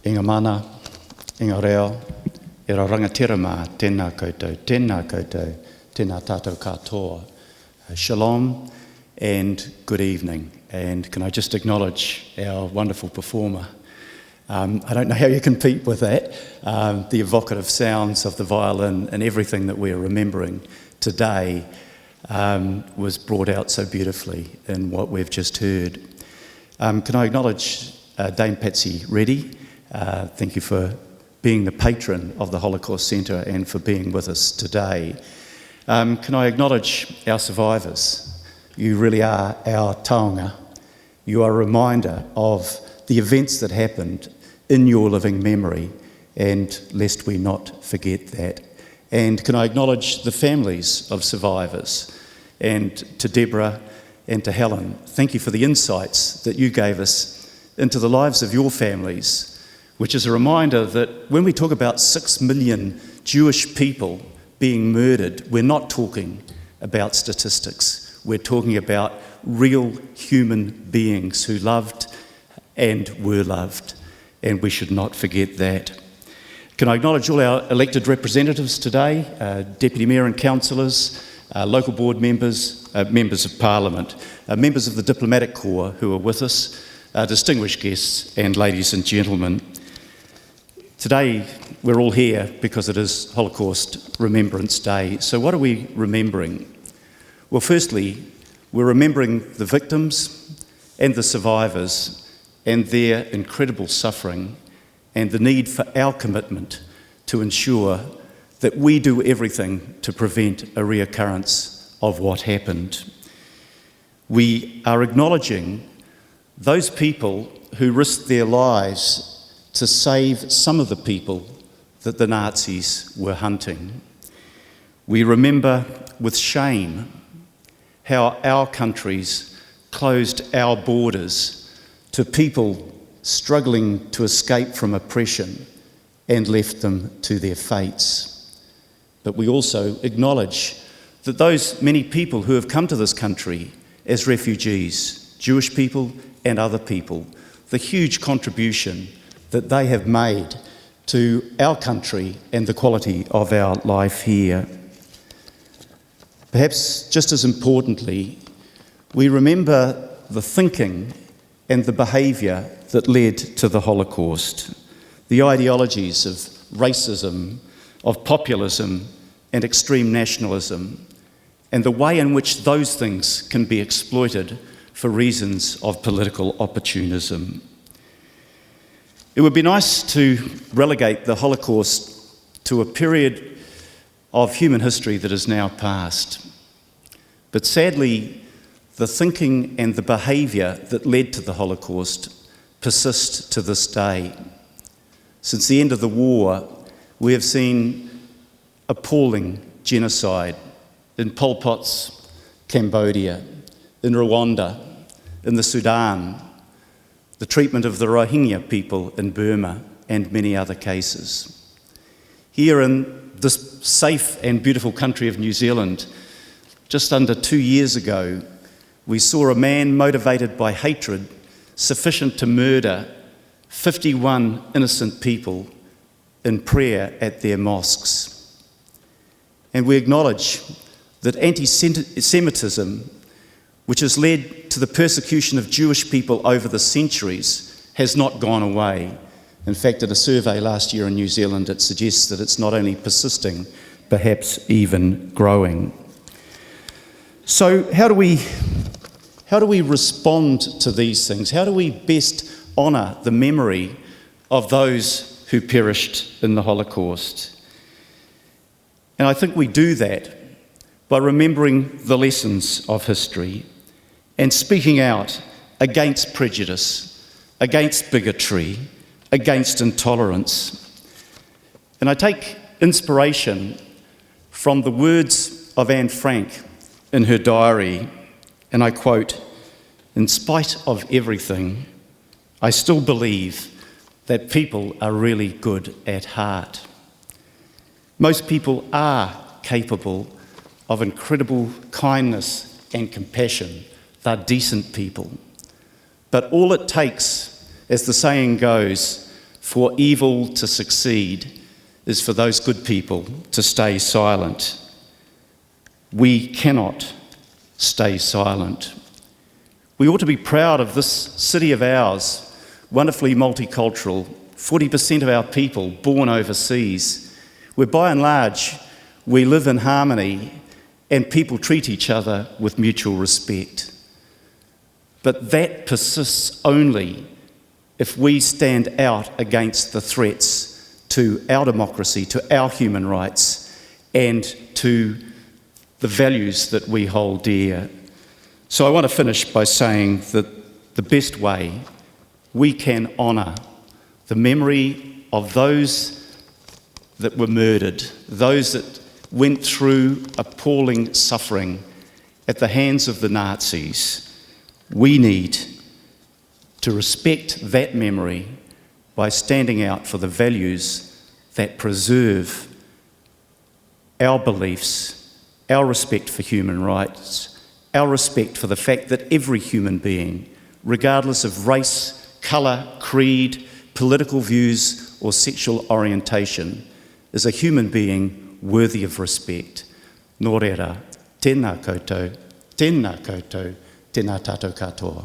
Inga mana, inga reo, e ra rangatira mā, tēnā koutou, tēnā tātou katoa. Shalom and good evening. And can I just acknowledge our wonderful performer? I don't know how you compete with that, the evocative sounds of the violin and everything that we're remembering today was brought out so beautifully in what we've just heard. Can I acknowledge Dame Patsy Reddy? Thank you for being the patron of the Holocaust Centre and for being with us today. Can I acknowledge our survivors? You really are our taonga. You are a reminder of the events that happened in your living memory, and lest we not forget that. And can I acknowledge the families of survivors? And to Deborah and to Helen, thank you for the insights that you gave us into the lives of your families, which is a reminder that when we talk about 6 million Jewish people being murdered, we're not talking about statistics. We're talking about real human beings who loved and were loved, and we should not forget that. Can I acknowledge all our elected representatives today, Deputy Mayor and Councillors, local board members, members of Parliament, members of the Diplomatic Corps who are with us, distinguished guests, and ladies and gentlemen. Today, we're all here because it is Holocaust Remembrance Day. So what are we remembering? Well, firstly, we're remembering the victims and the survivors and their incredible suffering and the need for our commitment to ensure that we do everything to prevent a reoccurrence of what happened. We are acknowledging those people who risked their lives to save some of the people that the Nazis were hunting. We remember with shame how our countries closed our borders to people struggling to escape from oppression and left them to their fates. But we also acknowledge that those many people who have come to this country as refugees, Jewish people and other people, the huge contribution that they have made to our country and the quality of our life here. Perhaps just as importantly, we remember the thinking and the behaviour that led to the Holocaust, the ideologies of racism, of populism and extreme nationalism, and the way in which those things can be exploited for reasons of political opportunism. It would be nice to relegate the Holocaust to a period of human history that is now past. But sadly, the thinking and the behaviour that led to the Holocaust persist to this day. Since the end of the war, we have seen appalling genocide in Pol Pot's Cambodia, in Rwanda, in the Sudan, the treatment of the Rohingya people in Burma, and many other cases. Here in this safe and beautiful country of New Zealand, just under 2 years ago, we saw a man motivated by hatred sufficient to murder 51 innocent people in prayer at their mosques. And we acknowledge that anti-Semitism, which has led to the persecution of Jewish people over the centuries, has not gone away. In fact, in a survey last year in New Zealand, it suggests that it's not only persisting, perhaps even growing. So how do we respond to these things? How do we best honour the memory of those who perished in the Holocaust? And I think we do that by remembering the lessons of history and speaking out against prejudice, against bigotry, against intolerance. And I take inspiration from the words of Anne Frank in her diary, and I quote, "In spite of everything, I still believe that people are really good at heart. Most people are capable of incredible kindness and compassion. They're decent people. But all it takes, as the saying goes, for evil to succeed is for those good people to stay silent. We cannot stay silent. We ought to be proud of this city of ours, wonderfully multicultural, 40% of our people born overseas, where by and large we live in harmony and people treat each other with mutual respect. But that persists only if we stand out against the threats to our democracy, to our human rights, and to the values that we hold dear. So I want to finish by saying that the best way we can honour the memory of those that were murdered, those that went through appalling suffering at the hands of the Nazis, we need to respect that memory by standing out for the values that preserve our beliefs, our respect for human rights, our respect for the fact that every human being, regardless of race, colour, creed, political views or sexual orientation, is a human being worthy of respect. Nō reira, tēnā koutou, tēnā tātou katoa.